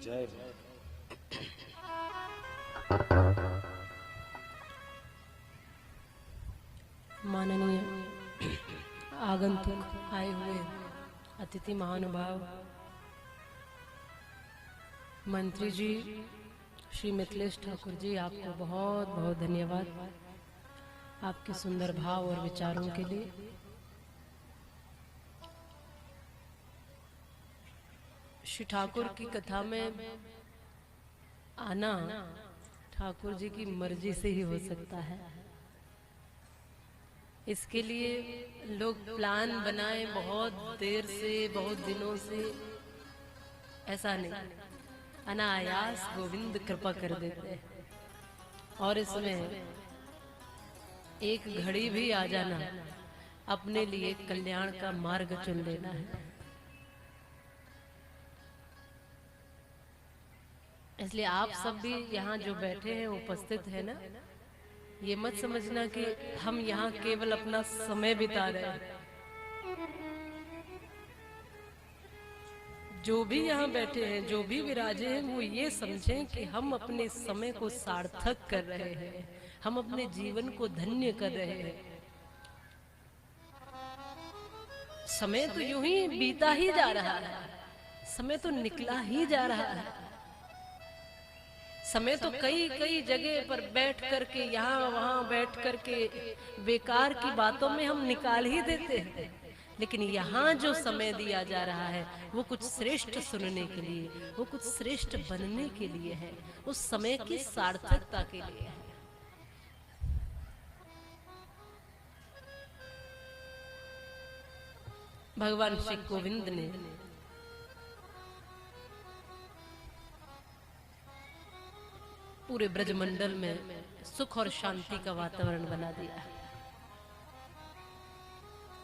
जय। माननीय आगंतुक आए हुए अतिथि महानुभाव मंत्री जी श्री मिथिलेश ठाकुर जी, आपको बहुत बहुत धन्यवाद आपके सुंदर भाव और विचारों के लिए। श्री ठाकुर की कथा में आना ठाकुर जी की मर्जी से ही हो सकता है। इसके लिए लोग प्लान बनाए बहुत देर से, बहुत दिनों से, ऐसा नहीं, अनायास गोविंद कृपा कर देते हैं। और इसमें एक घड़ी भी आ जाना अपने लिए कल्याण का मार्ग चुन लेना है। इसलिए आप सब भी यहाँ जो बैठे हैं, उपस्थित है ना, ये मत समझना कि हम यहाँ केवल अपना समय बिता रहे हैं। जो भी यहाँ बैठे हैं, जो भी विराजे हैं, वो ये समझें कि हम अपने समय को सार्थक कर रहे हैं, हम अपने जीवन को धन्य कर रहे हैं। समय तो यूं ही बीता ही जा रहा है, समय तो निकला ही जा रहा है। समय तो कई कई जगह पर बैठ करके, यहाँ वहाँ बैठ करके बेकार की बातों में हम निकाल ही देते हैं। लेकिन यहाँ जो समय दिया जा रहा है वो कुछ श्रेष्ठ सुनने के लिए, वो कुछ श्रेष्ठ बनने के लिए है, उस समय की सार्थकता के लिए है। भगवान श्री गोविंद ने पूरे ब्रजमंडल में सुख और शांति का वातावरण बना दिया है।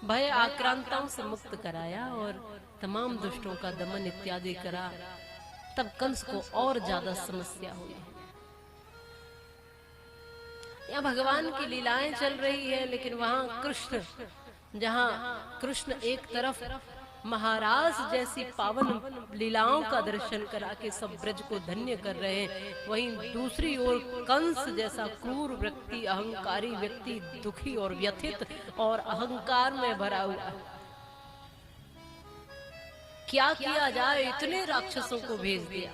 भय आक्रांताओं से मुक्त कराया और तमाम दुष्टों का दमन इत्यादि करा। तब कंस को और ज्यादा समस्या हुई। यहाँ भगवान की लीलाएं चल रही है, लेकिन वहां कृष्ण, जहां कृष्ण एक तरफ महाराज जैसी पावन लीलाओं का दर्शन करा के सब ब्रज को धन्य कर रहे हैं, वहीं दूसरी ओर कंस जैसा क्रूर व्यक्ति, अहंकारी व्यक्ति, दुखी और व्यथित और अहंकार में भरा हुआ। क्या किया जाए, इतने राक्षसों को भेज दिया,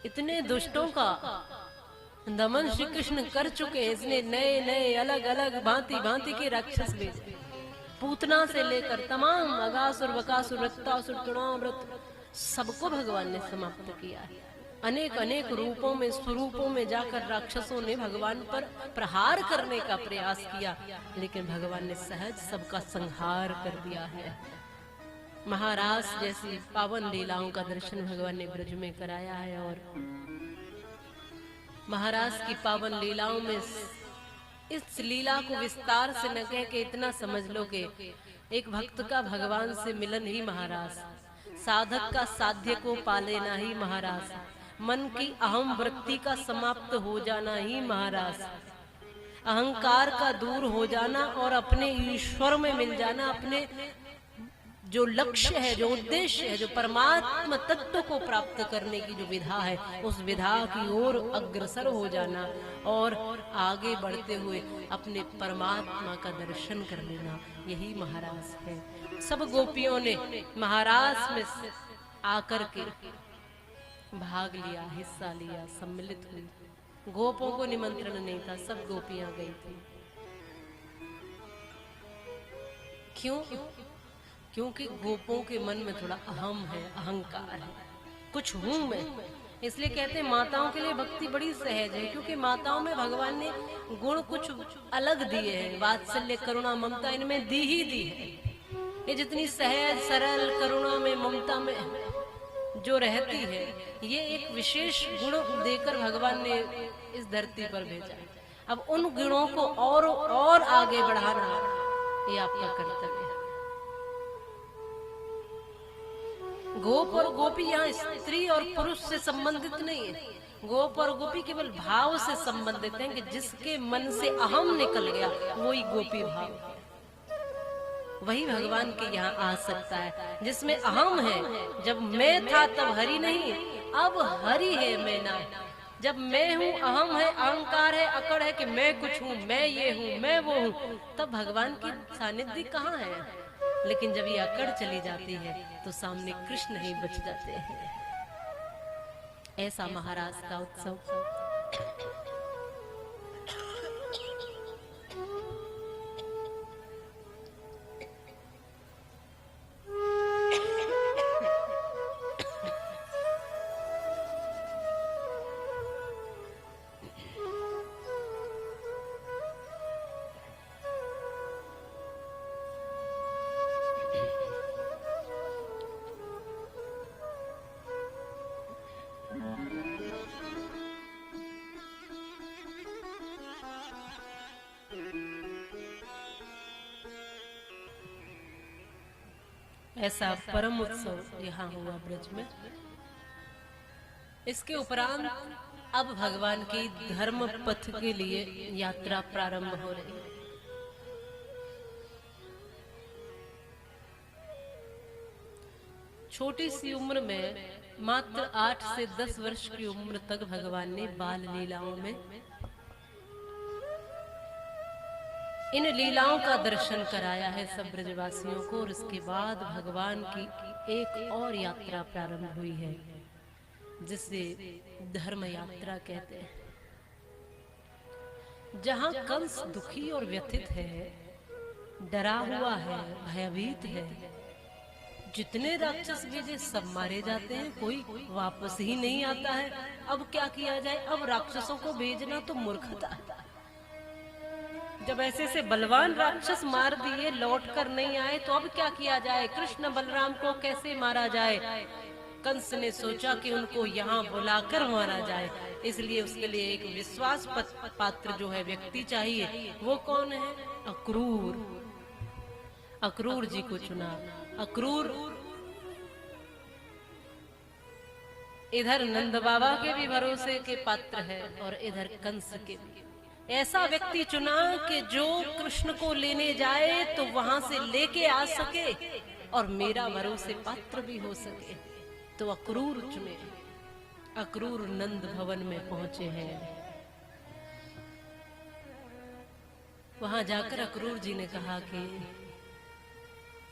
इतने दुष्टों का दमन श्री कृष्ण कर चुके हैं। इसने नए नए अलग अलग भांति भांति के राक्षस भेजे, पूतना से लेकर तमाम अगासुर, बकासुर, रक्तासुर, तृणाव्रत, सबको भगवान ने समाप्त किया है। अनेक अनेक रूपों में, स्वरूपों में जाकर राक्षसों ने भगवान पर प्रहार करने का प्रयास किया, लेकिन भगवान ने सहज सबका संहार कर दिया है। महाराज जैसी पावन लीलाओं का दर्शन भगवान ने ब्रज में कराया है। और महाराज की पावन लीलाओं में इस लीला को विस्तार से न कह के इतना समझ लो कि एक भक्त का भगवान से मिलन ही महाराज, साधक का साध्य को पा लेना ही महाराज, मन की अहम वृत्ति का समाप्त हो जाना ही महाराज, अहंकार का दूर हो जाना और अपने ईश्वर में मिल जाना, अपने जो लक्ष्य है, जो उद्देश्य है, जो परमात्मा तत्व को प्राप्त करने की जो विधा है, उस विधा की ओर अग्रसर हो जाना और आगे बढ़ते हुए अपने परमात्मा का दर्शन कर लेना, यही महाराज है। सब गोपियों ने महाराज में आकर के भाग लिया, हिस्सा लिया, सम्मिलित हुई। गोपों को निमंत्रण नहीं था, सब गोपियां गई थी। क्यों? क्योंकि गोपों के मन में थोड़ा अहम है, अहंकार है, कुछ हूं मैं। इसलिए कहते हैं माताओं के लिए भक्ति बड़ी सहज है, क्योंकि माताओं में भगवान ने गुण कुछ अलग दिए हैं। वात्सल्य, करुणा, ममता इनमें दी ही दी है। ये जितनी सहज, सरल, करुणा में, ममता में जो रहती है, ये एक विशेष गुण देकर भगवान ने इस धरती पर भेजा। अब उन गुणों को और आगे बढ़ाना ये आपका कर्तव्य है। गोप और गोपी यहाँ स्त्री और पुरुष से संबंधित नहीं है। गोप और गोपी केवल भाव से संबंधित हैं कि जिसके मन से अहम निकल गया वही गोपी भाव। वही भगवान के यहाँ आ सकता है। जिसमें अहम है, जब मैं था तब हरि नहीं, अब हरि है मैं ना। जब मैं हूँ, अहम है, अहंकार है, अकड़ है कि मैं कुछ हूँ, मैं ये हूँ, मैं वो हूँ, तब भगवान की सानिध्य कहाँ है। लेकिन जब ये अकड़ चली जाती है तो सामने कृष्ण ही बच जाते हैं। ऐसा महाराज का उत्सव। ऐसा परम उत्सव यहाँ हुआ ब्रज में। इसके उपरांत अब भगवान की धर्म पथ के लिए यात्रा प्रारंभ हो रही है। छोटी सी उम्र में, मात्र 8 से 10 वर्ष की उम्र तक भगवान ने बाल लीलाओं में इन लीलाओं का दर्शन कराया है सब ब्रजवासियों को। और उसके बाद भगवान की एक और यात्रा प्रारंभ हुई है, जिसे धर्म यात्रा कहते हैं। जहां कंस दुखी और व्यथित है, डरा हुआ है, भयभीत है, जितने राक्षस भेजे सब मारे जाते हैं, कोई वापस ही नहीं आता है। अब क्या किया जाए? अब राक्षसों को भेजना तो मूर्खता है। जब ऐसे बलवान राक्षस मार दिए, लौट कर नहीं आए, तो अब क्या किया जाए? कृष्ण बलराम को कैसे मारा जाए? कंस ने सोचा कि उनको यहाँ बुलाकर मारा जाए। इसलिए उसके लिए एक विश्वास पात्र जो है व्यक्ति चाहिए। वो कौन है? अक्रूर। अक्रूर जी को चुना। अक्रूर इधर नंद बाबा के भी भरोसे के पात्र है और इधर कंस के भी। ऐसा व्यक्ति चुना कि जो कृष्ण को लेने जाए तो वहां से लेके आ सके और मेरा भरोसे पात्र भी हो सके। तो अक्रूर चुने। अक्रूर नंद भवन में पहुंचे हैं। वहां जाकर अक्रूर जी ने कहा कि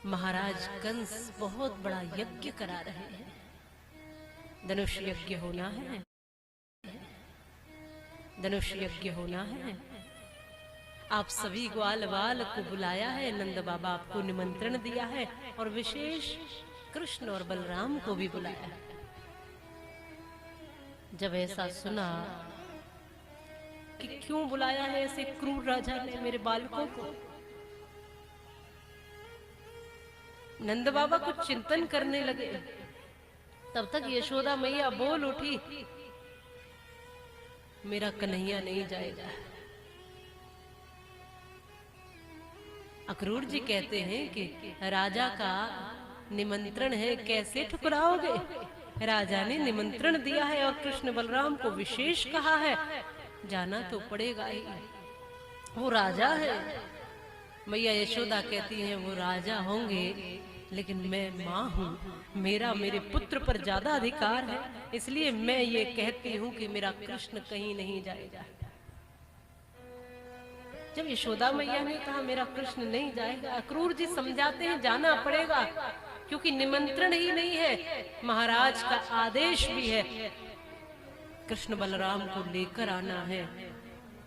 महाराज कंस बहुत बड़ा यज्ञ करा रहे हैं, धनुष यज्ञ होना है, धनुष यज्ञ होना है। आप सभी ग्वाल बाल को बुलाया है, नंद बाबा आपको निमंत्रण दिया है और विशेष कृष्ण और बलराम को भी बुलाया है। जब ऐसा सुना कि क्यों बुलाया है ऐसे क्रूर राजा ने मेरे बालकों को, नंद बाबा कुछ चिंतन करने लगे। तब तक यशोदा मैया बोल उठी, मेरा कन्हैया नहीं जाएगा। अक्रूर जी कहते हैं कि राजा का निमंत्रण है, कैसे ठुकराओगे? राजा ने निमंत्रण दिया है और कृष्ण बलराम को विशेष कहा है, जाना तो पड़ेगा ही। वो राजा है। मैया यशोदा कहती है वो राजा होंगे, लेकिन मैं माँ हूँ, मेरा मेरे पुत्र पर ज्यादा अधिकार है, इसलिए मैं ये कहती हूँ कि मेरा कृष्ण कहीं नहीं जाएगा। जब यशोदा मैया ने कहा मेरा कृष्ण नहीं जाएगा, अक्रूर जी समझाते हैं जाना पड़ेगा, क्योंकि निमंत्रण ही नहीं है, महाराज का आदेश भी है, कृष्ण बलराम को लेकर आना है।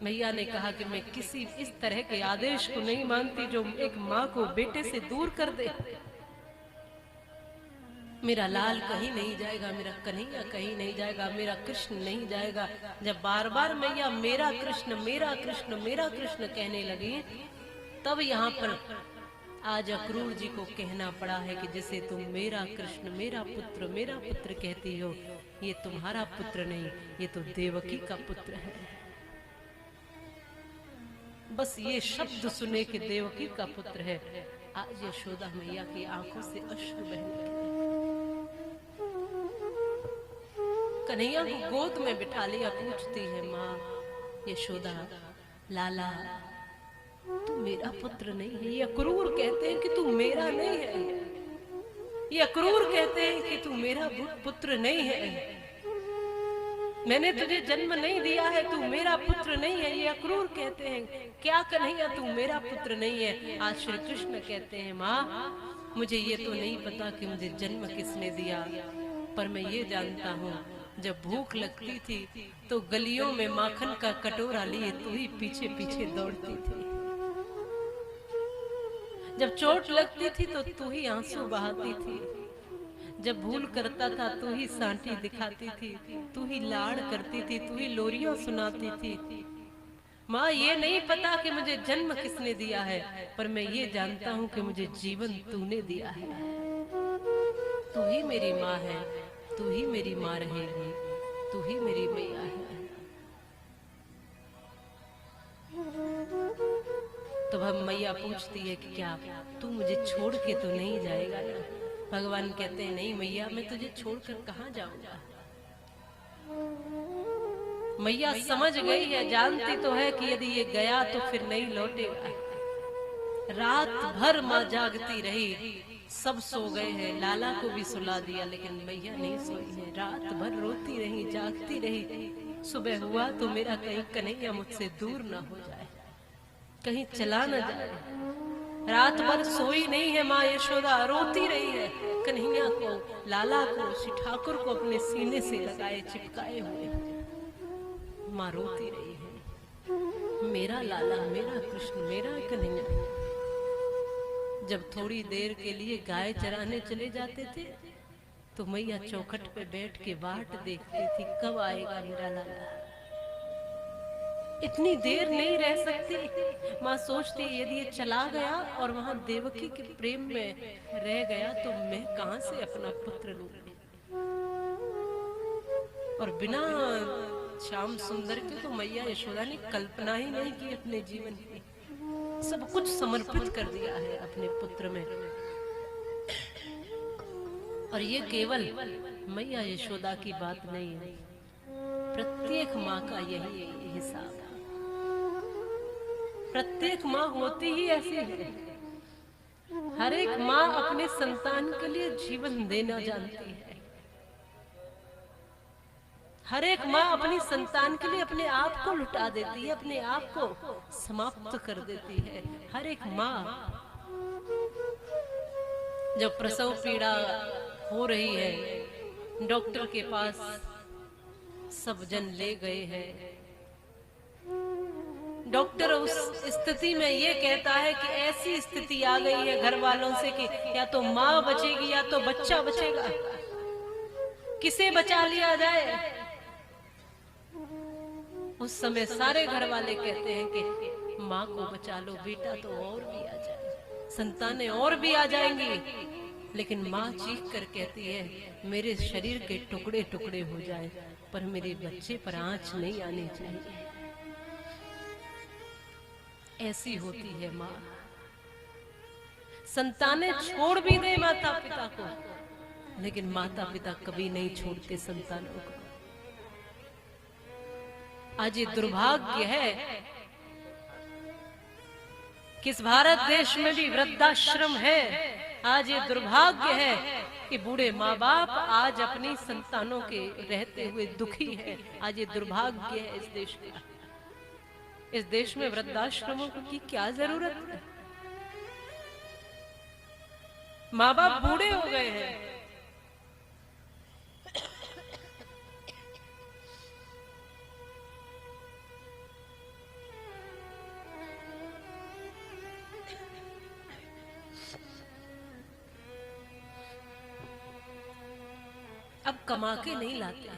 मैया ने कहा कि मैं किसी इस तरह के आदेश को नहीं मानती जो एक माँ को बेटे से दूर कर दे। मेरा लाल कहीं नहीं जाएगा, मेरा कन्हैया कहीं नहीं जाएगा, मेरा कृष्ण नहीं जाएगा। जब बार बार मैया मेरा कृष्ण मेरा कृष्ण मेरा कृष्ण कहने लगी, तब यहाँ पर आज अक्रूर जी को कहना पड़ा है कि जैसे तुम मेरा कृष्ण मेरा पुत्र कहती हो, ये तुम्हारा पुत्र नहीं, ये तो देवकी का पुत्र है। बस ये शब्द सुने कि देवकी का पुत्र है, आज यशोदा मैया की आंखों से अश्रु बहने लगे। कन्हैया को गोद में बिठा लिया, पूछती है माँ यशोदा, लाला तू मेरा पुत्र नहीं है। ये अक्रूर कहते हैं कि तू मेरा नहीं है। ये अक्रूर कहते हैं कि तू मेरा पुत्र नहीं है। मैंने तुझे जन्म नहीं दिया है, तू मेरा पुत्र नहीं है। ये अक्रूर कहते हैं, क्या कन्हैया तू मेरा पुत्र नहीं है। आज श्री कृष्ण कहते हैं, माँ मुझे ये तो नहीं पता कि मुझे जन्म किसने दिया, पर मैं ये जानता हूँ जब भूख लगती थी तो गलियों में माखन का कटोरा लिए तू ही पीछे पीछे दौड़ती थी। जब चोट लगती थी तो तू ही आंसू बहाती थी। जब भूल करता था तू ही सांटी दिखाती थी, तू ही लाड़ करती थी, तू ही लोरियां सुनाती थी। माँ ये नहीं पता कि मुझे जन्म किसने दिया है, पर मैं ये जानता हूँ कि मुझे जीवन तूने दिया है। तू ही मेरी माँ है, तू ही मेरी माँ रहेगी, तू ही मेरी मैया है। तो अब मैया पूछती है कि क्या तू मुझे छोड़ के तो नहीं जाएगा ना। भगवान कहते हैं, नहीं मैया, मैं तुझे छोड़कर कहाँ जाऊंगा। मैया समझ गई है, जानती तो है कि यदि ये गया तो फिर नहीं लौटेगा। रात भर माँ जागती रही, सब सो गए हैं, लाला को भी सुला दिया, लेकिन मैया नहीं सोई है। रात भर रोती रही, जागती रही। सुबह हुआ तो मेरा कहीं कन्हैया मुझसे दूर ना हो जाए, कहीं चला न जाए। रात भर सोई नहीं है माँ यशोदा, रोती रही है। कन्हैया को, लाला को, श्री ठाकुर को अपने सीने से लगाए चिपकाए हुए माँ रोती रही है। मेरा लाला, मेरा कृष्ण, मेरा कन्हैया। जब थोड़ी देर के लिए गाय चराने चले जाते थे तो मैया चौखट पे बैठ के बाट देखती थी, कब आएगा मेरा लाला। इतनी देर नहीं रह सकती। माँ सोचती यदि ये चला गया और वहां देवकी के प्रेम में रह गया तो मैं कहां से अपना पुत्र लूंगी। और बिना श्याम सुंदर के तो मैया यशोदा ने कल्पना ही नहीं की अपने जीवन की। सब कुछ समर्पित कर दिया है अपने पुत्र में। और ये केवल मैया यशोदा की बात नहीं है, प्रत्येक माँ का यही हिसाब है। प्रत्येक माँ होती ही ऐसी है। हर एक माँ अपने संतान के लिए जीवन देना जानती है। हर एक माँ अपनी संतान के लिए अपने आप को लुटा देती है, अपने आप को समाप्त कर देती है। हर एक माँ जब प्रसव पीड़ा हो रही है, डॉक्टर के पास सब जन ले गए हैं। डॉक्टर उस स्थिति में ये कहता है कि ऐसी स्थिति आ गई है घर वालों से कि या तो माँ बचेगी या तो बच्चा बचेगा, किसे बचा लिया जाए। उस समय सारे घर वाले कहते हैं कि माँ को बचा लो, बेटा तो और भी आ जाए, संतानें और भी आ जाएंगी। लेकिन माँ चीख कर कहती है, मेरे शरीर के टुकड़े टुकड़े हो जाए पर मेरे बच्चे पर आंच नहीं आनी चाहिए। ऐसी होती है माँ। संतानें छोड़ भी दे माता पिता को, लेकिन माता पिता कभी नहीं छोड़ते संतानों को। आज ये दुर्भाग्य है कि इस भारत देश में भी वृद्धाश्रम है। आज ये दुर्भाग्य है कि बूढ़े माँ बाप आज अपनी संतानों के रहते हुए दुखी हैं। आज ये दुर्भाग्य है इस देश का। इस देश में वृद्धाश्रमों की क्या जरूरत है। माँ बाप बूढ़े हो गए हैं, अब कमा के नहीं लाते,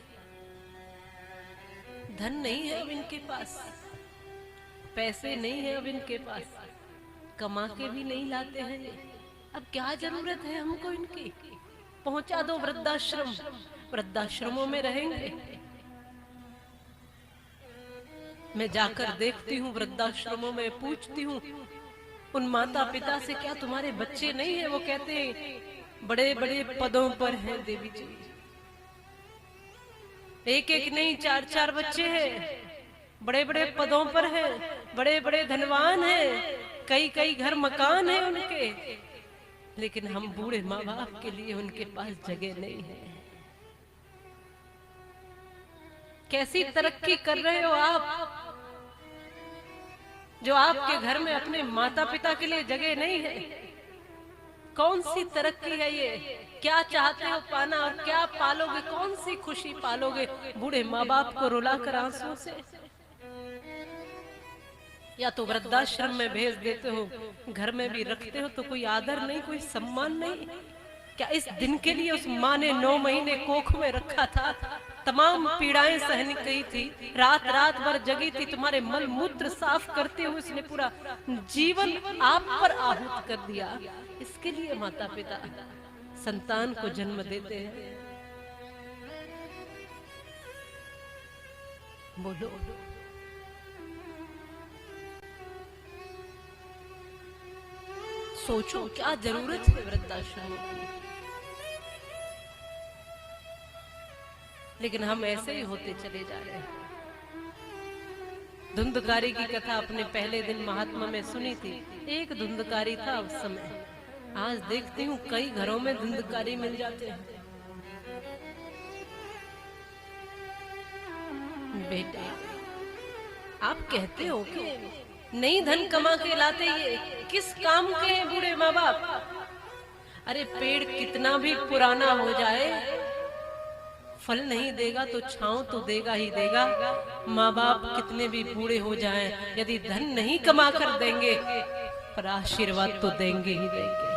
धन नहीं है अब इनके पास, पैसे नहीं है अब इनके पास, कमा के भी नहीं लाते हैं। अब क्या जरूरत है हमको इनकी। पहुंचा दो वृद्धाश्रम, वृद्धाश्रमों में रहेंगे। मैं जाकर देखती हूँ वृद्धाश्रमों में, पूछती हूँ उन माता पिता से, क्या तुम्हारे बच्चे नहीं है? वो कहते हैं बड़े बड़े पदों पर हैं देवी जी, एक एक नहीं 4-4 बच्चे हैं। बड़े बड़े पदों पर हैं, बड़े बड़े धनवान हैं, कई कई घर मकान हैं उनके, लेकिन हम बूढ़े माँ बाप के लिए उनके पास जगह नहीं है। कैसी तरक्की कर रहे हो आप, जो आपके घर में अपने माता पिता के लिए जगह नहीं है? कौन सी तरक्की है ये? क्या चाहते हो पाना और क्या पालोगे? कौन सी खुशी पालोगे बूढ़े माँ बाप को रुलाकर आंसू से? या तो वृद्धाश्रम में भेज देते हो, घर में भी रखते हो तो कोई आदर नहीं, कोई सम्मान नहीं। क्या इस दिन के लिए उस माँ ने 9 महीने कोख में रखा था, तमाम पीड़ाएं सहनी कही थी, रात रात भर जगी थी, तुम्हारे मल मूत्र साफ करते हुए उसने पूरा जीवन आप पर आहूत कर दिया। इसके लिए माता पिता संतान को जन्म देते हैं। बोलो, सोचो क्या जरूरत है वृद्धाश्रम की। लेकिन हम ऐसे ही होते चले जा रहे हैं। धुंधकारी की कथा अपने पहले दिन महात्मा में सुनी थी। एक धुंधकारी था उस समय, आज देखती हूँ कई घरों में धुंधकारी मिल जाते हैं। बेटा, आप कहते हो कि नहीं धन कमा के लाते, ये किस काम के हैं बूढ़े माँ बाप? अरे पेड़ कितना भी पुराना हो जाए, फल नहीं देगा तो छांव तो देगा ही देगा। माँ बाप कितने भी बूढ़े हो जाएं, यदि धन नहीं कमा कर देंगे पर आशीर्वाद तो देंगे ही देंगे,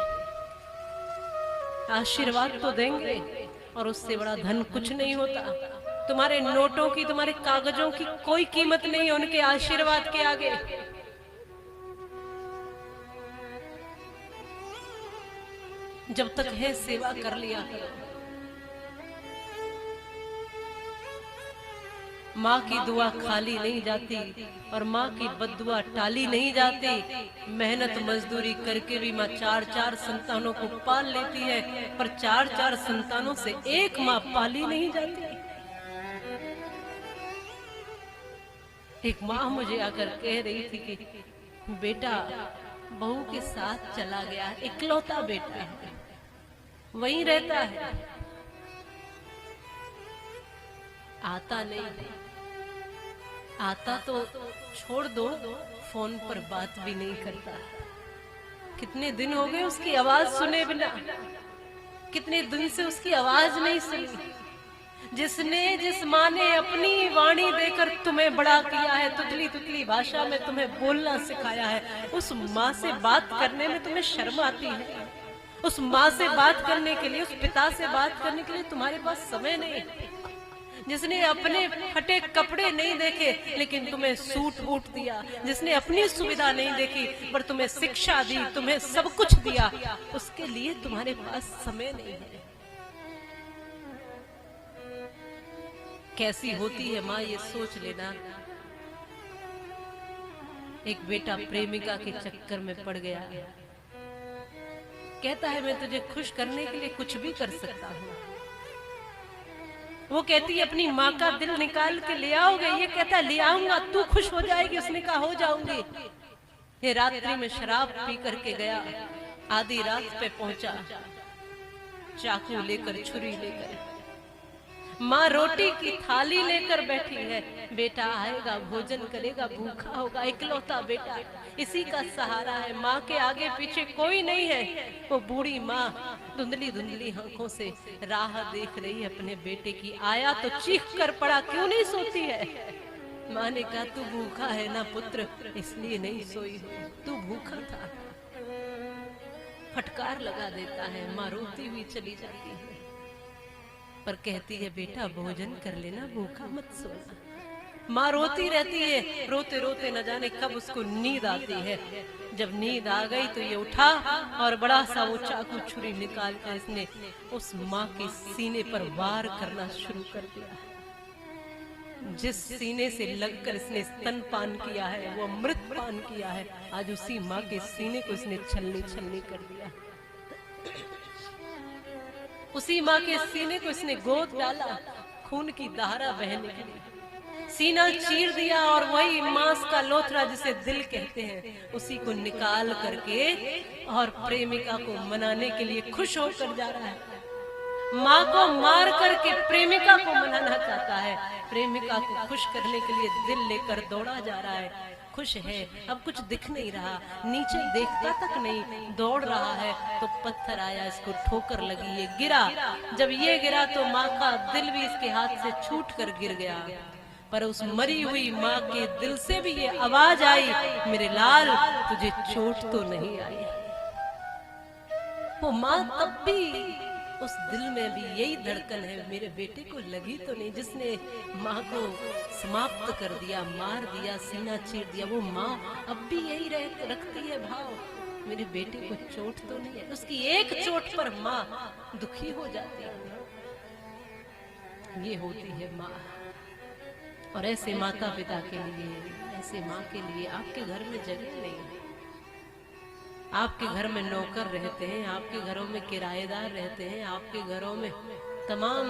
आशीर्वाद तो देंगे। और उससे बड़ा धन कुछ नहीं होता। तुम्हारे नोटों की, तुम्हारे कागजों की कोई कीमत नहीं है उनके आशीर्वाद के आगे। जब तक है सेवा कर लिया करो। माँ की दुआ खाली नहीं जाती और माँ की बद्दुआ टाली नहीं जाती। मेहनत मजदूरी करके भी माँ 4-4 संतानों को पाल लेती है, पर 4-4 संतानों से एक माँ पाली नहीं जाती। एक माँ मुझे आकर कह रही थी कि बेटा बहू के साथ चला गया, इकलौता बेटा है, वहीं रहता है, आता नहीं। आता तो छोड़ दो, फोन पर बात भी नहीं करता। कितने दिन हो गए उसकी आवाज सुने बिना, कितने दिन से उसकी आवाज नहीं सुनी। जिस माँ ने अपनी वाणी देकर तुम्हें बड़ा किया है, तुतली तुतली भाषा में तुम्हें बोलना सिखाया है, उस माँ से बात करने में तुम्हें शर्म आती है? उस माँ से बात करने के लिए, उस पिता से बात करने के लिए तुम्हारे पास समय नहीं? जिसने अपने फटे कपड़े नहीं देखे लेकिन तुम्हें सूट बूट दिया, जिसने अपनी सुविधा नहीं देखी पर तुम्हें शिक्षा दी, तुम्हें सब कुछ दिया, उसके लिए तुम्हारे पास समय नहीं है। कैसी होती है माँ, ये सोच लेना। एक बेटा प्रेमिका के चक्कर में पड़ गया, कहता है मैं तुझे खुश करने के लिए कुछ भी कर सकता हूँ। वो कहती है अपनी माँ का दिल निकाल के ले आओगे? ये कहता है ले आऊंगा, तू खुश हो जाएगी। उसने कहा हो जाऊंगी। ये रात्रि में शराब पी करके गया, आधी रात पे पहुंचा, चाकू लेकर, छुरी लेकर। माँ रोटी की थाली लेकर बैठी है, बेटा आएगा, भोजन करेगा, भूखा होगा, इकलौता बेटा, इसी का सहारा है। माँ के आगे पीछे कोई नहीं है। वो बूढ़ी माँ धुंधली धुंधली आंखों से राह देख रही है अपने बेटे की। आया तो चीख कर पड़ा, क्यों नहीं सोती है? माँ ने कहा तू भूखा है ना पुत्र, इसलिए नहीं सोई हो, तू भूखा था। फटकार लगा देता है, माँ रोती हुई चली जाती है, पर कहती है बेटा भोजन कर लेना, भूखा मत सोना। माँ रोती रहती है, रोते रोते न जाने कब उसको नींद आती है। जब नींद आ गई तो ये उठा और बड़ा सा वो चाकू छुरी निकाल कर इसने उस माँ के सीने पर वार करना शुरू कर दिया। जिस सीने से लगकर इसने स्तनपान किया है, वो अमृत पान किया है, आज उसी माँ के सीने को इसने छलनी छलनी कर दिया। उसी माँ के सीने को इसने गोद डाला, खून की धारा बहने के लिए। सीना चीर दिया और वही मांस का लोथड़ा जिसे दिल कहते हैं उसी को निकाल करके और प्रेमिका को मनाने के लिए खुश होकर जा रहा है। माँ को मार करके प्रेमिका को मनाना चाहता है, प्रेमिका को खुश करने के लिए दिल लेकर दौड़ा जा रहा है। खुश है, अब कुछ दिख नहीं रहा, नीचे देखता तक नहीं, दौड़ रहा है तो पत्थर आया, इसको ठोकर लगी, ये गिरा। जब ये गिरा तो माँ का दिल भी इसके हाथ से छूट कर गिर गया। पर उस मरी हुई माँ के दिल से भी ये आवाज आई, मेरे लाल तुझे चोट तो नहीं आई। वो माँ तब भी उस दिल में भी यही धड़कन है, मेरे बेटे को लगी तो नहीं, जिसने माँ को समाप्त कर दिया, मार दिया, सीना चीर दिया, वो माँ अब भी यही रखती है भाव, मेरे बेटे को चोट तो नहीं है। उसकी एक चोट पर माँ दुखी हो जाती है। ये होती है माँ। और ऐसे माता पिता के लिए, ऐसे माँ के लिए आपके घर में जगह नहीं है। आपके घर में नौकर रहते हैं, आपके घरों में किराएदार रहते हैं, आपके घरों में तमाम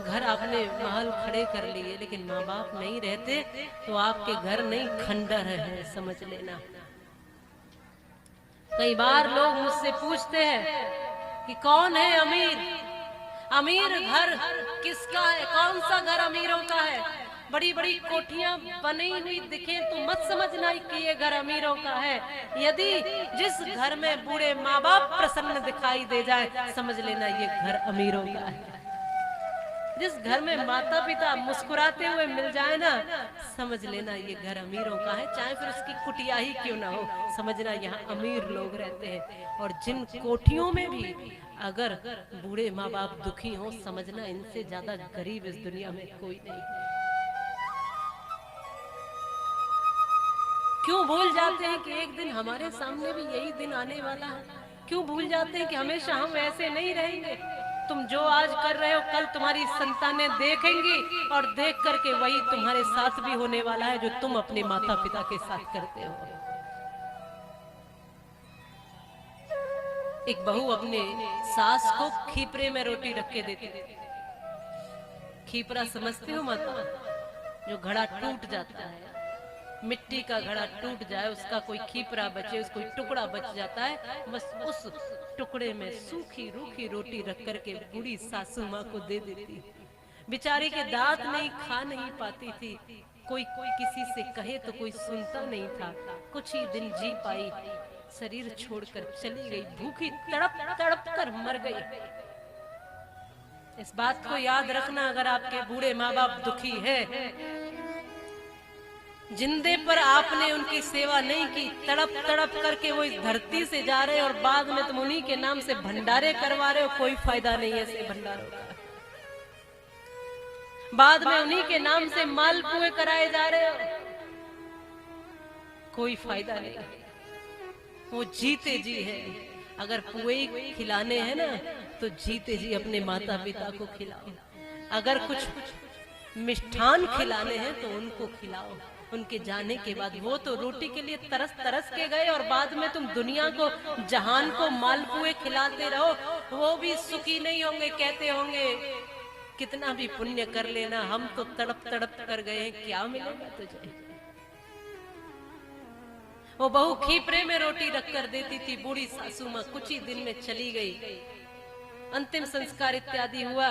घर आपने महल खड़े कर लिए, लेकिन माँ बाप नहीं रहते तो आपके घर नहीं खंडर है, समझ लेना। कई बार लोग मुझसे पूछते हैं कि कौन है अमीर, अमीर घर किसका है, कौन सा घर अमीरों का है। बड़ी बड़ी कोठियां बनी हुई दिखे तो मत समझना कि ये घर अमीरों का है। यदि जिस घर में बूढ़े माँ बाप प्रसन्न दिखाई दे जाए, समझ लेना ये घर अमीरों का है। जिस घर में माता पिता मुस्कुराते हुए मिल जाए ना, समझ लेना ये घर अमीरों का है, चाहे फिर उसकी कुटिया ही क्यों ना हो, समझना यहाँ अमीर लोग रहते हैं। और जिन कोठियों में भी अगर बूढ़े माँ बाप दुखी हो, समझना इनसे ज्यादा गरीब इस दुनिया में कोई नहीं। क्यों भूल जाते हैं कि एक दिन हमारे सामने भी यही दिन आने वाला है? क्यों भूल जाते हैं कि हमेशा हम ऐसे नहीं रहेंगे? तुम जो आज कर रहे हो कल तुम्हारी संतानें देखेंगी और देख करके वही तुम्हारे साथ भी होने वाला है जो तुम अपने माता पिता के साथ करते हो। एक बहू अपने सास को खीपरे में रोटी रख के देती थी। खीपरा समझते हो माता? जो घड़ा टूट जाता है, मिट्टी का घड़ा टूट जाए, उसका कोई खीपरा बचे, उसका कोई टुकड़ा बच जाता है, बस उस टुकड़े में सूखी रूखी रोटी रख करके बूढ़ी सासू माँ को दे देती। बेचारी के दांत नहीं, खा नहीं पाती थी, कोई किसी से कहे तो कोई सुनता नहीं था। कुछ ही दिन जी पाई, शरीर छोड़कर चली गई, भूखी तड़प तड़प कर मर गई। इस बात को याद रखना, अगर आपके बूढ़े माँ बाप दुखी है, जिंदे पर आपने उनकी सेवा नहीं की, तड़प तड़प करके वो इस धरती से जा रहे और बाद में तुम उन्हीं के नाम से भंडारे करवा रहे हो, कोई फायदा नहीं है ऐसे भंडारों का। बाद में उन्हीं के नाम से मालपुए कराए जा रहे हो, कोई फायदा नहीं। वो जीते जी है, अगर पुए खिलाने हैं ना तो जीते जी अपने माता पिता को खिलाओ, अगर कुछ मिष्ठान खिलाने हैं तो उनको खिलाओ। उनके जाने के बाद वो तो रोटी के लिए तरस तरस के गए और बाद में तुम दुनिया को, जहान को मालपुए खिलाते रहो, वो भी सुखी नहीं होंगे, कहते होंगे कितना भी पुण्य कर लेना, हम तो तड़प तड़प कर गए हैं, क्या मिलेगा तुझे। वो बहू खीपरे में रोटी रख कर देती थी, बूढ़ी सासू माँ कुछ ही दिन में चली गई। अंतिम संस्कार इत्यादि हुआ,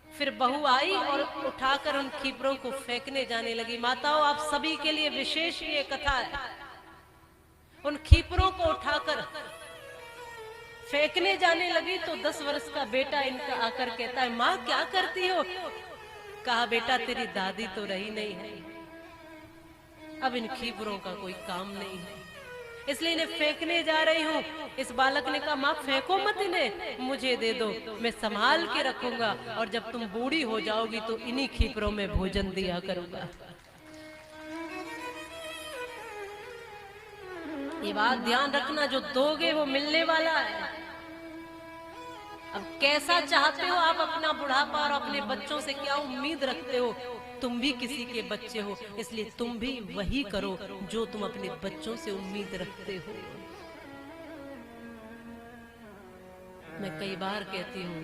फिर बहू आई और उठाकर उन खीपरों को फेंकने जाने लगी। माताओं, आप सभी के लिए विशेष ये कथा है। उन खीपरों को उठाकर फेंकने जाने लगी तो 10 वर्ष का बेटा इनका आकर कहता है, माँ क्या करती हो? कहा, बेटा तेरी दादी तो रही नहीं है, अब इन खीपरों का कोई काम नहीं है, इसलिए इन्हें फेंकने जा रही हूँ। इस बालक ने कहा, माँ फेंको मत इन्हें, मुझे दे दो, मैं संभाल के रखूंगा और जब तुम बूढ़ी हो जाओगी तो इन्हीं खीपरों में भोजन दिया करूंगा। ये बात ध्यान रखना, जो दोगे वो मिलने वाला है। अब कैसा चाहते हो आप अपना बुढ़ापा और अपने बच्चों से क्या उम्मीद रखते हो? तुम भी किसी के बच्चे हो, इसलिए तुम भी वही करो जो तुम अपने बच्चों से उम्मीद रखते हो। मैं कई बार कहती हूँ,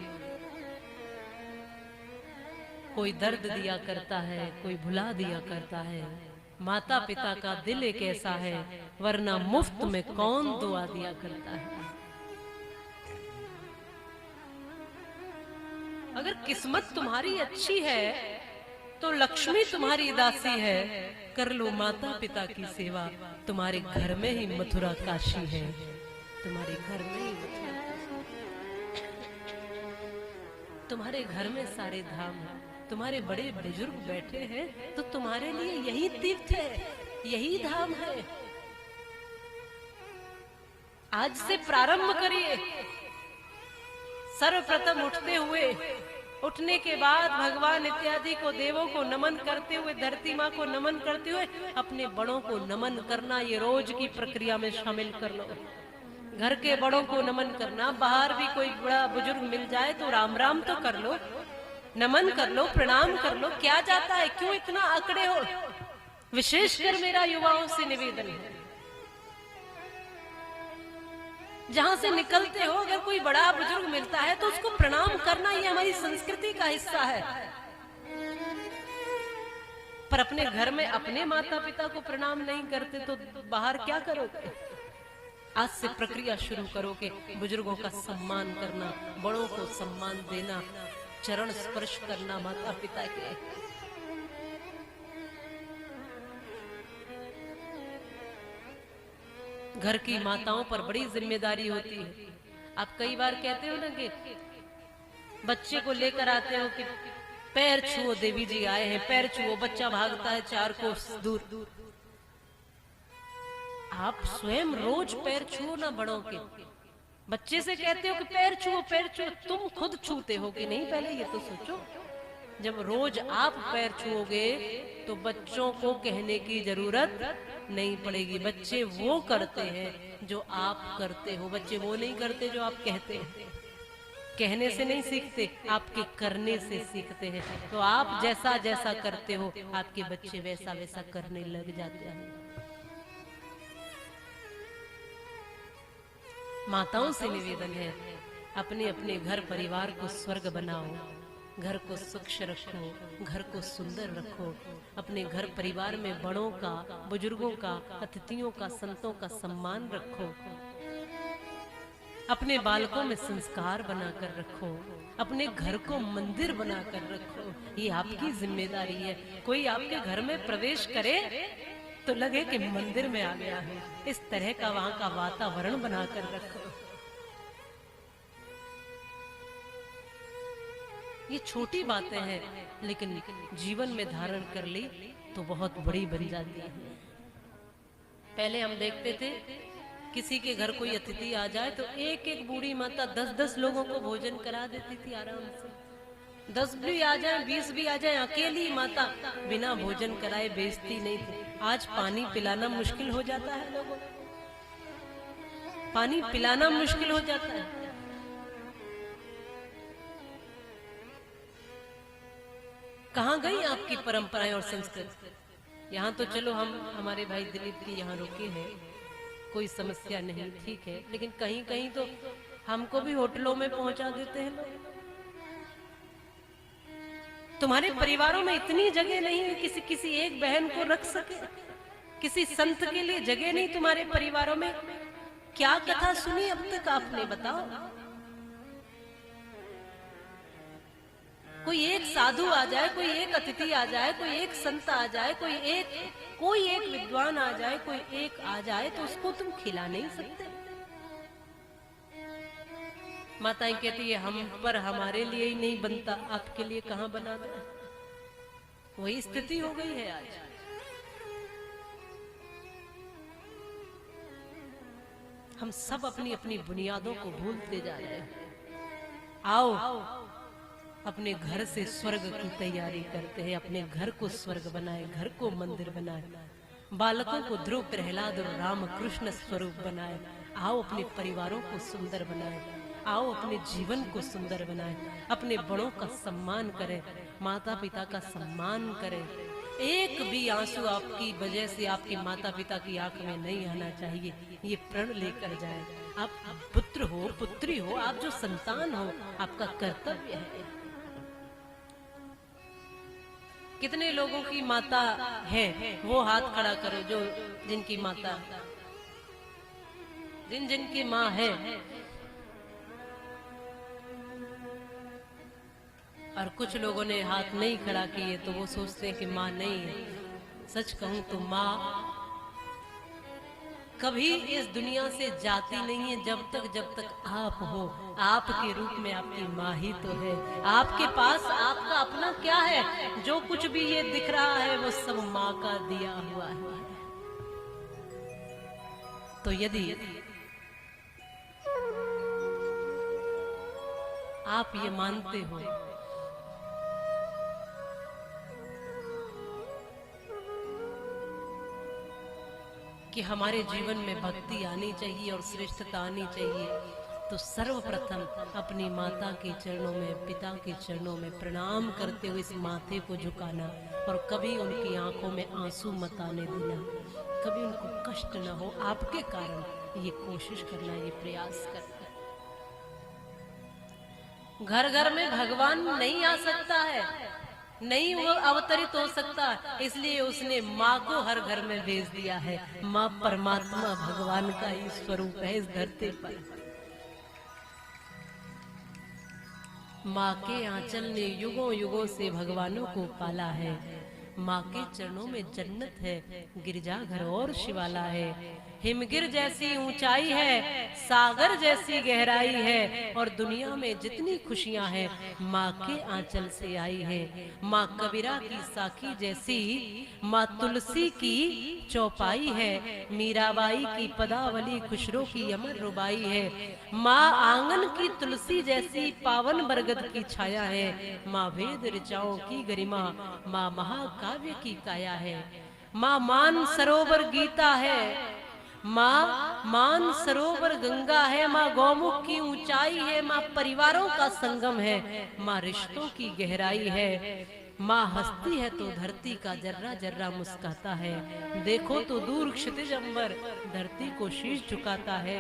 कोई दर्द दिया करता है, कोई भुला दिया करता है। माता पिता का दिल एक ऐसा है, वरना मुफ्त में कौन दुआ दिया करता है। अगर किस्मत तुम्हारी अच्छी है तो लक्ष्मी तुम्हारी दासी है। कर लो माता पिता की सेवा, तुम्हारे घर में ही मथुरा काशी है। तुम्हारे घर में ही मथुरा काशी, तुम्हारे घर में सारे धाम है। तुम्हारे बड़े बुजुर्ग बैठे हैं तो तुम्हारे लिए यही तीर्थ है, यही धाम है। आज से प्रारंभ करिए। सर्वप्रथम उठते हुए, उठने के बाद भगवान इत्यादि को, देवों को नमन करते हुए, धरती माँ को नमन करते हुए अपने बड़ों को नमन करना, ये रोज की प्रक्रिया में शामिल कर लो। घर के बड़ों को नमन करना, बाहर भी कोई बड़ा बुजुर्ग मिल जाए तो राम राम तो कर लो, नमन कर लो, प्रणाम कर लो। क्या जाता है, क्यों इतना अकड़े हो? विशेषकर मेरा युवाओं से निवेदन है, जहां से निकलते हो अगर कोई बड़ा बुजुर्ग मिलता है तो उसको प्रणाम करना, ये हमारी संस्कृति का हिस्सा है। पर अपने घर में अपने माता पिता को प्रणाम नहीं करते तो बाहर क्या करोगे? आज से प्रक्रिया शुरू करो कि बुजुर्गों का सम्मान करना, बड़ों को सम्मान देना, चरण स्पर्श करना माता पिता के। घर की माताओं पर बड़ी जिम्मेदारी होती है। आप कई बार कहते हो ना कि बच्चे को लेकर आते हो कि पैर छुओ, देवी जी आए हैं, पैर छुओ। बच्चा भागता है 4 कोस दूर। आप स्वयं रोज पैर छुओ ना बड़ों के। बच्चे से कहते हो कि पैर छुओ, पैर छुओ, तुम खुद छूते हो कि नहीं? पहले ये तो सोचो। जब रोज आप पैर छुओगे तो बच्चों को कहने की जरूरत नहीं पड़ेगी। बच्चे वो करते हैं जो आप करते हो, बच्चे वो नहीं करते जो आप कहते हो। कहने से नहीं सीखते, आपके करने से सीखते हैं। तो आप जैसा जैसा करते हो आपके बच्चे वैसा वैसा करने लग जाते हैं। माताओं से निवेदन है, अपने अपने घर परिवार को स्वर्ग बनाओ, घर को स्वच्छ रखो, घर को सुंदर रखो। अपने घर परिवार में बड़ों का, बुजुर्गों का, अतिथियों का, संतों का सम्मान रखो। अपने बालकों में संस्कार बनाकर रखो, अपने घर को मंदिर बनाकर रखो। ये आपकी जिम्मेदारी है। कोई आपके घर में प्रवेश करे तो लगे कि मंदिर में आ गया है। इस तरह का वहां का वातावरण बनाकर रखो। ये छोटी बातें हैं, लेकिन जीवन में धारण कर ली तो बहुत बड़ी बन जाती है। पहले हम देखते थे किसी के घर कोई अतिथि आ जाए तो एक एक बूढ़ी माता 10-10 लोगों को भोजन करा देती थी आराम से। 10 भी आ जाए, 20 भी आ जाए, अकेली माता बिना भोजन कराए बेचती नहीं थी। आज पानी पिलाना मुश्किल हो जाता है लोगों को, पानी पिलाना मुश्किल हो जाता है। कहाँ गई आपकी परंपराएं और संस्कृति? यहाँ तो चलो हम हमारे भाई दिलीप की यहाँ रुके हैं, कोई समस्या नहीं, ठीक है। लेकिन कहीं कहीं तो हमको भी होटलों में पहुंचा देते हैं लोग। तुम्हारे परिवारों में इतनी जगह नहीं है किसी एक बहन को रख सके, किसी संत के लिए जगह नहीं तुम्हारे परिवारों में। क्या कथा सुनी अब तक आपने, बताओ? कोई एक साधु आ जाए, कोई एक अतिथि आ जाए, कोई एक संत आ जाए, कोई एक विद्वान आ जाए, कोई एक आ जाए तो उसको तुम खिला नहीं सकते। माताएं कहती है हम पर हमारे लिए ही नहीं बनता, आपके लिए कहां बना दे। वही स्थिति हो गई है आज। हम सब अपनी अपनी बुनियादों को भूलते जा रहे हैं। आओ अपने घर से स्वर्ग की तैयारी करते हैं, अपने घर को स्वर्ग बनाए, घर को मंदिर बनाए, बालकों को ध्रुव, प्रहलाद और राम कृष्ण स्वरूप बनाए। आओ अपने परिवारों को सुंदर बनाए, आओ अपने जीवन को सुंदर बनाए, अपने बड़ों का सम्मान करें, माता पिता का सम्मान करें। एक भी आंसू आपकी वजह से आपके माता पिता की आंख में नहीं आना चाहिए, ये प्रण लेकर जाए। आप पुत्र हो, पुत्री हो, आप जो संतान हो, आपका कर्तव्य है कितने लोगों की माता है, वो हाथ खड़ा करो जो जिनकी माता, जिनकी माँ है। और कुछ लोगों ने हाथ नहीं खड़ा किए तो वो सोचते हैं कि माँ नहीं है। सच कहूं तो माँ कभी इस दुनिया से जाती नहीं है जब तक आप हो। आपके रूप में आपकी माँ ही तो है। आपके पास आपका अपना क्या है? जो कुछ भी ये दिख रहा है वो सब माँ का दिया हुआ है। तो यदि आप ये मानते हो कि हमारे जीवन में भक्ति आनी चाहिए और श्रेष्ठता आनी चाहिए, तो सर्वप्रथम अपनी माता के चरणों में, पिता के चरणों में प्रणाम करते हुए इस माथे को झुकाना और कभी उनकी आंखों में आंसू मत आने देना, कभी उनको कष्ट न हो आपके कारण। ये कोशिश करना, ये प्रयास करना। घर घर में भगवान नहीं आ सकता है, नहीं वो अवतरित हो सकता, इसलिए उसने माँ को हर घर में भेज दिया है। माँ परमात्मा भगवान का ही स्वरूप है इस धरती पर। माँ के आंचल ने युगों युगों से भगवानों को पाला है। माँ के चरणों में जन्नत है, गिरजाघर और शिवाला है। हिमगिर जैसी ऊंचाई है, सागर जैसी गहराई है, और दुनिया में जितनी खुशियां हैं माँ के आंचल से आई है। माँ कबीरा की साखी जैसी, माँ तुलसी की चौपाई है, मीराबाई की पदावली, खुशरो की अमर रुबाई है। माँ आंगन की तुलसी जैसी पावन बरगद की छाया है। माँ वेद ऋचाओं की गरिमा, माँ महाकाव्य की काया है। माँ मान सरोवर गीता है, माँ मान सरोवर गंगा है। माँ गौमुख की ऊंचाई है, माँ परिवारों का संगम है, माँ रिश्तों की गहराई है। माँ हंसती है तो धरती का जर्रा जर्रा मुस्काता है। देखो तो दूर क्षितिज अंबर धरती को शीश झुकाता है।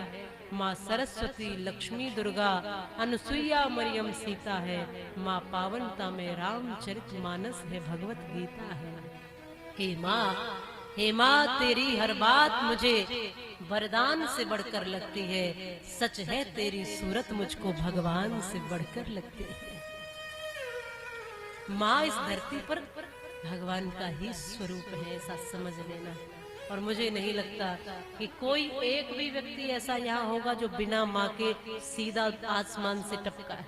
माँ सरस्वती, लक्ष्मी, दुर्गा, अनुसुईया, मरियम, सीता है। माँ पावनता में रामचरित मानस है, भगवत गीता है। हे माँ तेरी हर बात मुझे वरदान से बढ़कर लगती है। सच है तेरी सूरत मुझको भगवान से बढ़कर लगती है। माँ इस धरती पर भगवान का ही स्वरूप है, ऐसा समझ लेना। और मुझे नहीं लगता कि कोई एक भी व्यक्ति ऐसा यहाँ होगा जो बिना माँ के सीधा आसमान से टपका है।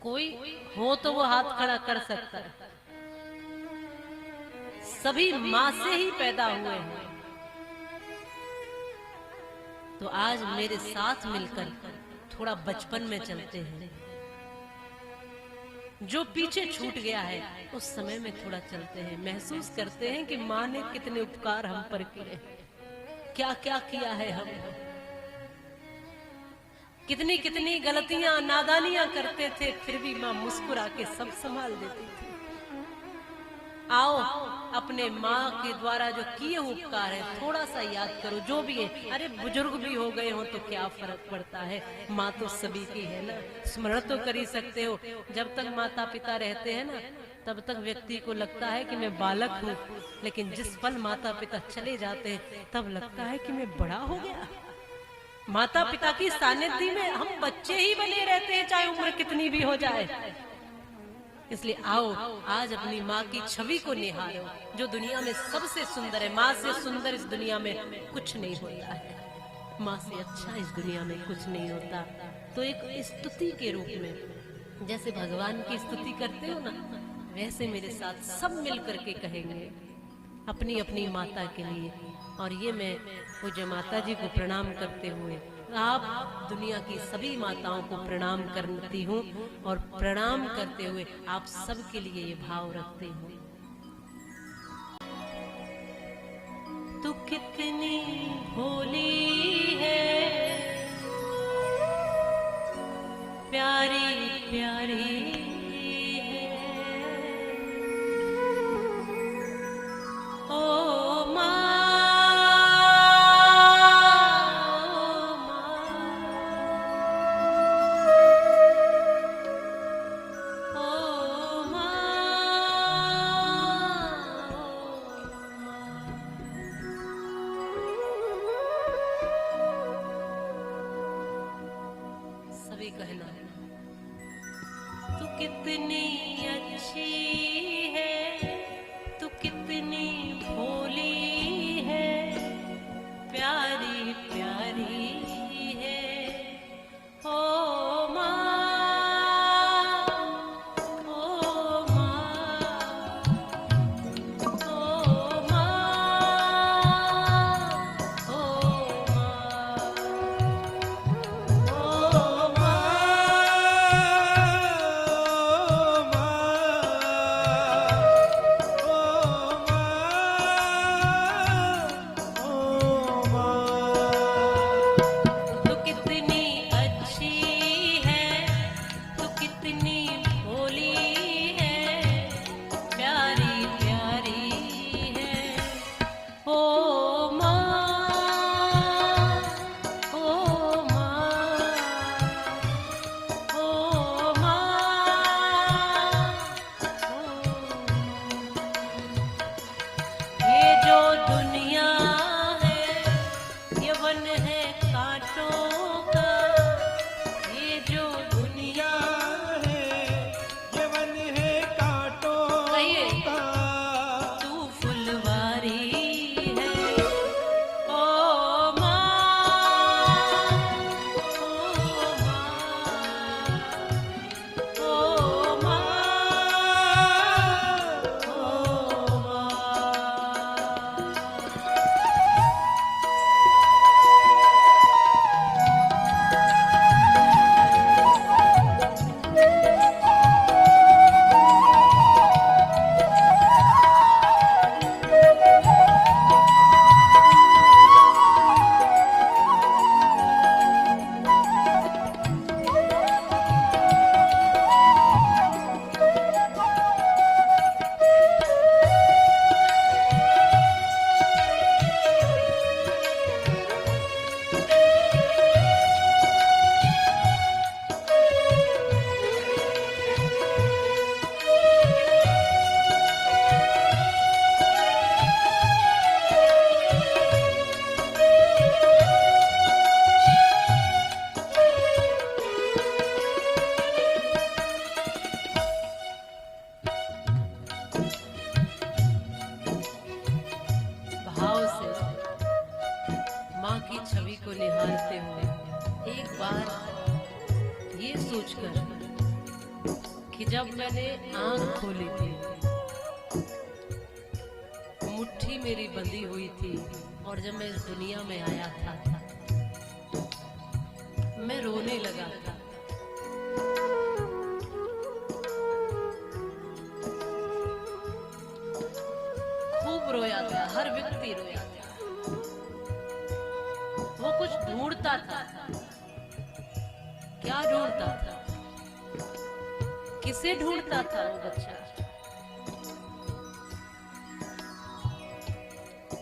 कोई हो तो वो हाथ खड़ा कर सकता है। सभी माँ से ही पैदा हुए हैं। तो आज मेरे साथ मिलकर थोड़ा बचपन में चलते हैं। जो पीछे छूट गया है उस समय में थोड़ा चलते हैं, महसूस करते हैं कि माँ ने कितने उपकार हम पर किए, क्या क्या किया है हम, कितनी कितनी गलतियां नादानियां करते थे, फिर भी माँ मुस्कुरा के सब संभाल देती थी। आओ अपने माँ के द्वारा जो किए उपकार है थोड़ा सा याद करो, जो भी है। अरे बुजुर्ग भी हो गए हो तो क्या फर्क पड़ता है, माँ तो सभी की है ना, स्मरण तो कर ही सकते हो। जब तक माता पिता रहते हैं ना तब तक व्यक्ति को लगता है कि मैं बालक हूँ, लेकिन जिस पल माता पिता चले जाते हैं तब लगता है कि मैं बड़ा हो गया। माता पिता की सानिध्य में हम बच्चे ही बने रहते हैं, चाहे उम्र कितनी भी हो जाए। इसलिए आओ आज अपनी माँ की छवि को निहारो, जो दुनिया में सबसे सुंदर है। माँ से सुंदर इस दुनिया में कुछ नहीं होता है, माँ से अच्छा इस दुनिया में कुछ नहीं होता। तो एक स्तुति के रूप में जैसे भगवान की स्तुति करते हो ना, वैसे मेरे साथ सब मिल करके कहेंगे अपनी अपनी माता के लिए। और ये मैं पूज्य माता जी को प्रणाम करते हुए आप दुनिया की सभी माताओं को प्रणाम करती हूँ, और प्रणाम करते हुए आप सब के लिए ये भाव रखती हूँ। तू कितनी भोली है, प्यारी प्यारी तू कितनी अच्छी है, तू कितनी भोली है, प्यारी प्यारी है। ओ कि जब मैंने आंख खोली थी, मुट्ठी मेरी बंधी हुई थी, और जब मैं इस दुनिया में आया था मैं रोने लगा था। खूब रोया था, हर व्यक्ति रोया था। वो कुछ ढूंढता था। क्या ढूंढता था? किसे ढूंढता था वो बच्चा?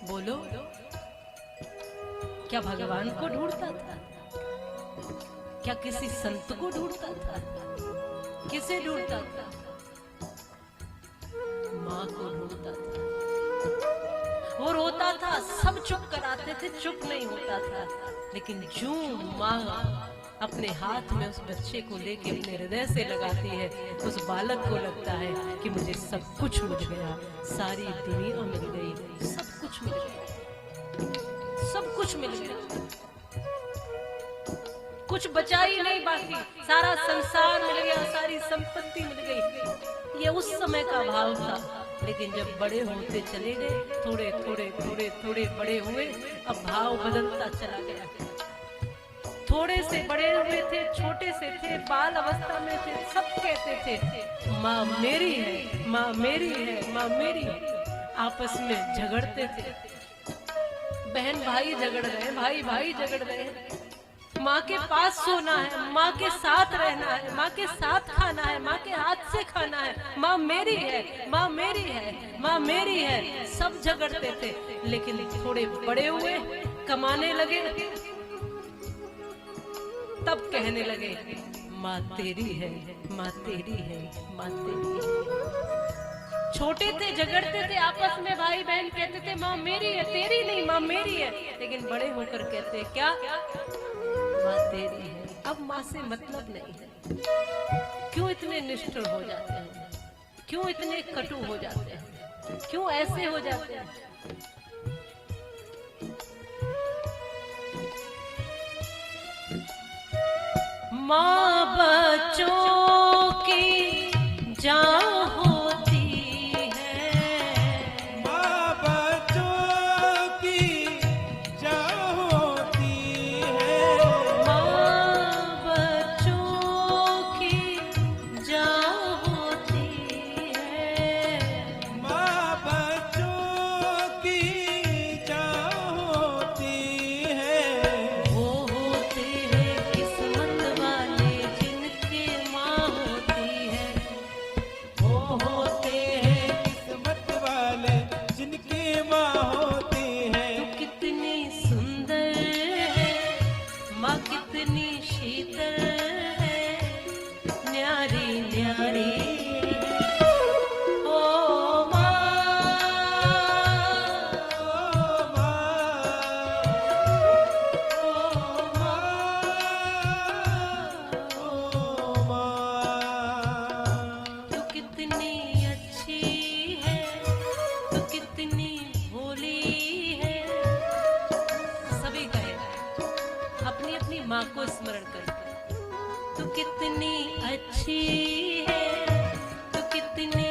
बोलो, क्या भगवान को ढूंढता था? क्या किसी संत को ढूंढता था? किसे ढूंढता था? माँ को ढूंढता था। वो रोता था, सब चुप कराते थे, चुप नहीं होता था। लेकिन जो माँ अपने हाथ में उस बच्चे को लेके अपने हृदय से लगाती है, उस बालक को लगता है कि मुझे सब कुछ मिल गया, सारी दुनिया मिल गई, सब कुछ मिल गया, सब कुछ मिल गया, कुछ बचा ही नहीं बाकी, सारा संसार मिल गया, सारी संपत्ति मिल गई। ये उस समय का भाव था। लेकिन जब बड़े होते चले गए, थोड़े थोड़े थोड़े थोड़े बड़े हुए, अब भाव बदलता चला गया। थोड़े से बड़े हुए थे, छोटे से थे, बाल अवस्था में थे, सब कहते थे माँ मेरी है, माँ मेरी है, माँ मेरी है। आपस में झगड़ते थे, बहन भाई झगड़ रहे, भाई भाई झगड़ रहे। माँ के पास सोना है, माँ के साथ रहना है, माँ के साथ खाना है, माँ के हाथ से खाना है, माँ मेरी है, माँ मेरी है, माँ मेरी है। सब झगड़ते थे। लेकिन थोड़े बड़े हुए, कमाने लगे, तब कहने लगे माँ तेरी है, माँ तेरी है, माँ तेरी है। छोटे थे, झगड़ते थे आपस में, भाई बहन कहते थे माँ मेरी है, तेरी नहीं, माँ मेरी है। लेकिन बड़े होकर कहते क्या? माँ तेरी है। अब माँ से मतलब नहीं है। क्यों इतने इतने निष्ठुर हो जाते हैं, क्यों इतने कटु हो जाते हैं, क्यों ऐसे हो जाते हैं? माँ बच्चों की जान होती है, माँ बच्चों की जान होती है, माँ बच्चों की जान होती है, माँ बच्चों की जान होती है। वो होते हैं किस्मत वाले जिनके माँ होती है, वो होते हैं किस्मत वाले जिनकी माँ होती है। तू कितनी सुंदर है माँ, कितनी शीतल है, न्यारी न्यारी ओ माँ, ओ माँ, ओ माँ, ओ माँ। तू कितनी अच्छी है, तू कितनी भोली है। सभी कहे अपनी अपनी माँ को स्मरण करके, तू कितनी अच्छी है, तू कितनी